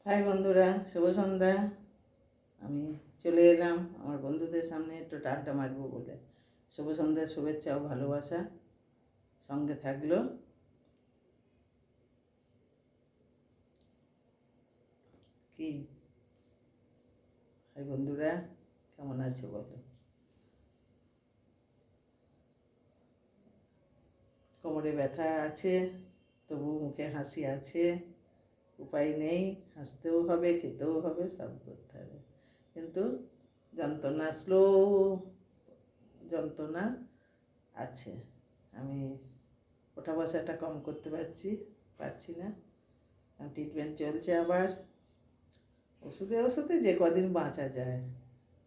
High বন্ধুরা, শুভ সন্ধ্যা। আমি চলে এলাম আমার বন্ধুদের সামনে একটু আড্ডা মারবো বলে। শুভ সন্ধ্যার শুভেচ্ছা ও ভালোবাসা সঙ্গে থাকলো। কি হাই বন্ধুরা, কেমন আছো বলো? কোমরে ব্যথা আছে, তবু মুখে হাসি আছে। উপায় নেই, হাসতেও হবে, খেতেও হবে, সব করতে হবে। কিন্তু যন্ত্রণা, স্লো যন্ত্রণা আছে। আমি ওঠা বসাটা কম করতে পারছি না। ট্রিটমেন্ট চলছে, আবার ওষুধে ওষুধে যে কদিন বাঁচা যায়।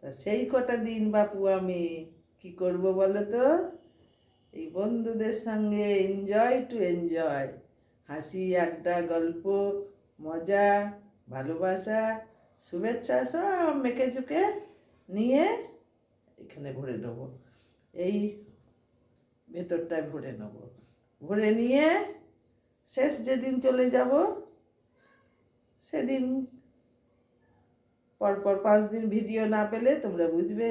তা সেই কটা দিন বাপু আমি কি করব বলো তো? এই বন্ধুদের সঙ্গে এনজয়, হাসি আড্ডা, গল্প, মজা, ভালোবাসা, শুভেচ্ছা সব মেখে চুকে নিয়ে এখানে ভরে নেবো। এই ভেতরটায় ভরে নেবো, ভরে নিয়ে শেষ যেদিন চলে যাব সেদিন পরপর 5 দিন ভিডিও না পেলে তোমরা বুঝবে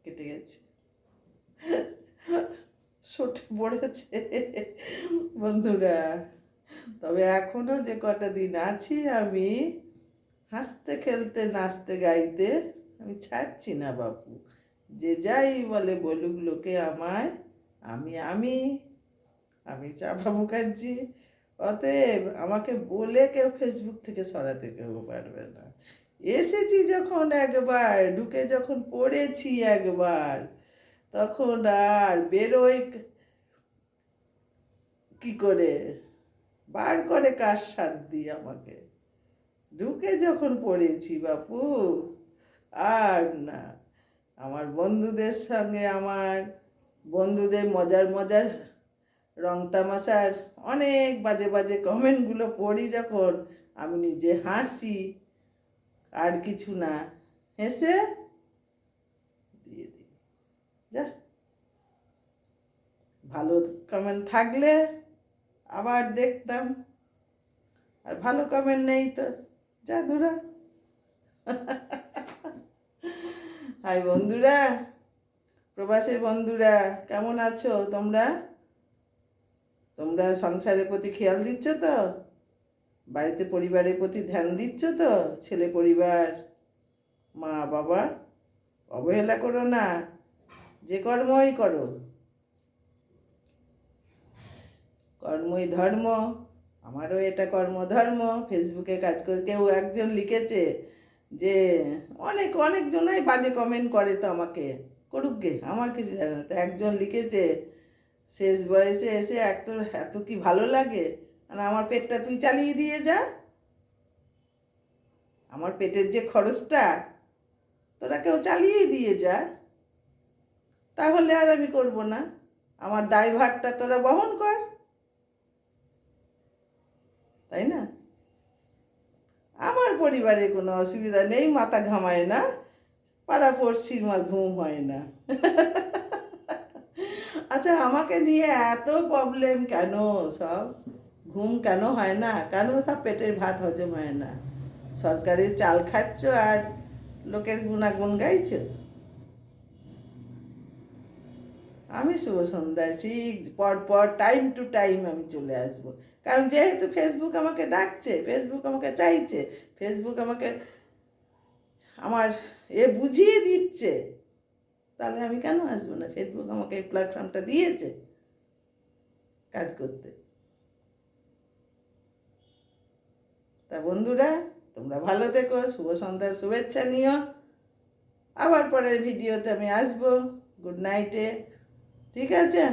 কেটে গেছে, সটে পড়েছে বন্ধুরা। তবে এখনো যে কটা দিন আছি আমি হাসতে খেলতে নাচতে গাইতে আমি ছাড়ছি না বাপু। যে যাই বলে বলুক লোকে আমায়, আমি আমি আমি চাপা মুখার্জি। অতএব আমাকে বলে কেউ ফেসবুক থেকে সরাতে কেউ পারবে না। এসেছি যখন একবার, ঢুকে যখন পড়েছি একবার, তখন আর বেরোই কি করে? বার করে কার সাথ দিয়ে আমাকে? ঢুকে যখন পড়েছি বাপু, আর না। আমার বন্ধুদের সঙ্গে, আমার বন্ধুদের মজার মজার রং তামাশার অনেক বাজে বাজে কমেন্টগুলো পড়ি যখন, আমি নিজে হাসি, আর কিছু না, হেসে দিয়ে দিই। যা, ভালো কমেন্ট থাকলে আবার দেখতাম, আর ভালো কমেন্ট নেই তো যা দূরা। হাই বন্ধুরা, প্রবাসী বন্ধুরা, কেমন আছো তোমরা? তোমরা সংসারের প্রতি খেয়াল দিচ্ছ তো? বাড়িতে পরিবারের প্রতি ধ্যান দিচ্ছ তো? ছেলে পরিবার, মা বাবা, অবহেলা করো না। যে কর্মই করো, কর্মই ধর্ম। আমারও এটা কর্মধর্ম। ফেসবুকে কাজ করে কেউ একজন লিখেছে যে অনেক অনেকজনাই বাজে কমেন্ট করে, তো আমাকে করুক গে, আমার কিছু জানে না। তো একজন লিখেছে, শেষ বয়সে এসে এত এত কি ভালো লাগে? আর আমার পেটটা তুই চালিয়ে দিয়ে যা, আমার পেটের যে খরচটা তোরা কেউ চালিয়ে দিয়ে যা, তাহলে আর আমি করব না। আমার দায়ভারটা তোরা বহন কর, তাই না? আমার পরিবারে কোনো অসুবিধা নেই, মাথা ঘামায় না, পাড়াপড়শির মা ঘুম হয় না। আচ্ছা, আমাকে নিয়ে এত প্রবলেম কেন? সব ঘুম কেন হয় না? কেন সব পেটের ভাত হজম হয় না? সরকারি চাল খাচ্ছ আর লোকের গুণাগুণ গাইছো। আমি শুভ সন্ধ্যায় ঠিক পর টাইম টু টাইম আমি চলে আসব। কারণ যেহেতু ফেসবুক আমাকে ডাকছে, ফেসবুক আমাকে চাইছে, ফেসবুক আমাকে আমার বুঝিয়ে দিচ্ছে, তাহলে আমি কেন আসবো না? ফেসবুক আমাকে এই প্ল্যাটফর্মটা দিয়েছে কাজ করতে। তা বন্ধুরা, তোমরা ভালো থেকো, শুভ সন্ধ্যার শুভেচ্ছা নিও। আবার পরের ভিডিওতে আমি আসবো গুড নাইটে, ঠিক আছে?